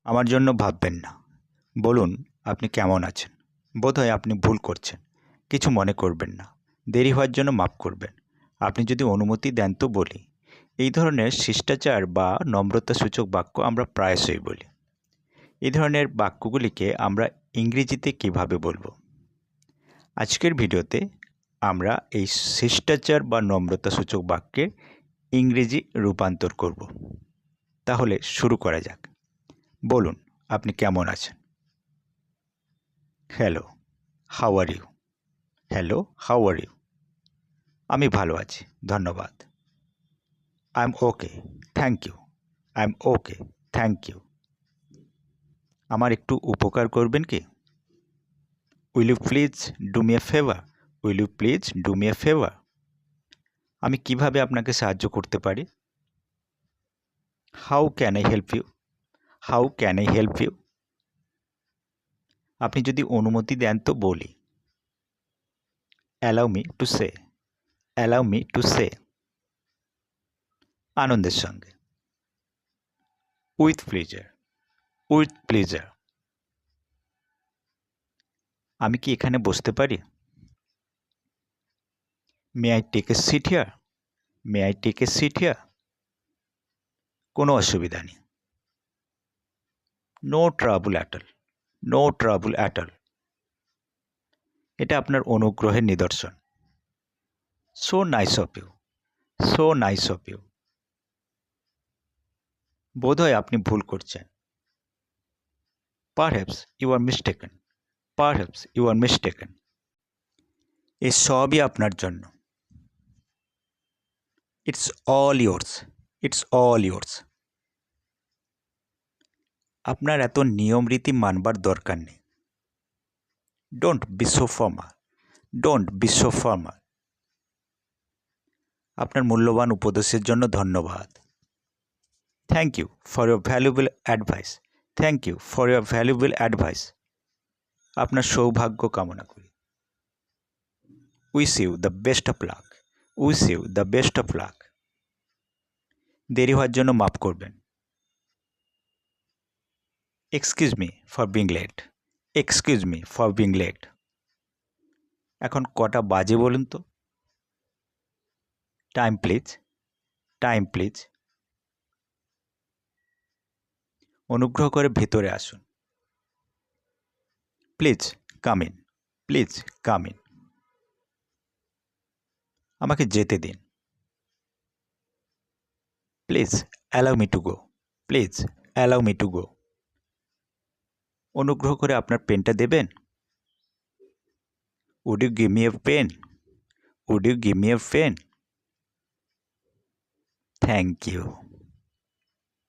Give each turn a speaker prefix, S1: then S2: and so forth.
S1: আমার জন্য ভাববেন না। বলুন আপনি কেমন আছেন। বোধহয় আপনি ভুল করছেন। কিছু মনে করবেন না। দেরি হওয়ার জন্য মাফ করবেন। আপনি যদি অনুমতি দেন তো বলি। এই ধরনের শিষ্টাচার বা নম্রতাসূচক বাক্য আমরা প্রায়শই বলি। এই ধরনের বাক্যগুলিকে আমরা ইংরেজিতে কিভাবে বলবো? আজকের ভিডিওতে আমরা এই শিষ্টাচার বা নম্রতাসূচক বাক্যের ইংরেজি রূপান্তর করব। তাহলে শুরু করা যাক। বলুন আপনি কেমন আছেন। Hello, how are you? Hello, how are you? আমি ভালো আছি, ধন্যবাদ। I am okay, thank you. I am okay, thank you. আমার একটু উপকার করবেন কি? Will you please do me a favour? Will you please do me a favour? আমি কিভাবে আপনাকে সাহায্য করতে পারি? How can I help you? How can I help you? আপনি যদি অনুমতি দেন তো বলি। Allow me to say. Allow me to say. আনন্দের সঙ্গে। With pleasure. With pleasure. আমি কি এখানে বসতে পারি? May I take a seat here? May I take a seat here? কোনো অসুবিধা নেই। No trouble at all. No trouble at all. এটা আপনার অনুগ্রহের নিদর্শন। So nice of you. So nice of you. বোধহয় আপনি ভুল করছেন। Perhaps you are mistaken. Perhaps you are mistaken. এ সবই আপনার জন্য। It's all yours. It's all yours. আপনার এত নিয়ম রীতি মানবার দরকার নেই। Don't be so formal. Don't be so formal. আপনার মূল্যবান উপদেশের জন্য ধন্যবাদ। Thank you for your valuable advice. Thank you for your valuable advice. আপনার সৌভাগ্য কামনা করি। Wish you the best of luck. Wish you the best of luck. দেরি হওয়ার জন্য মাফ করবেন। Excuse me for being late. Excuse me for being late. এখন কটা বাজে বলুন তো? Time please. Time please. অনুগ্রহ করে ভেতরে আসুন। Please come in. Please come in. আমাকে যেতে দিন। Please allow me to go. Please allow me to go. অনুগ্রহ করে আপনার পেনটা দেবেন? Would you give me a pen? Would you give me a pen? Thank you.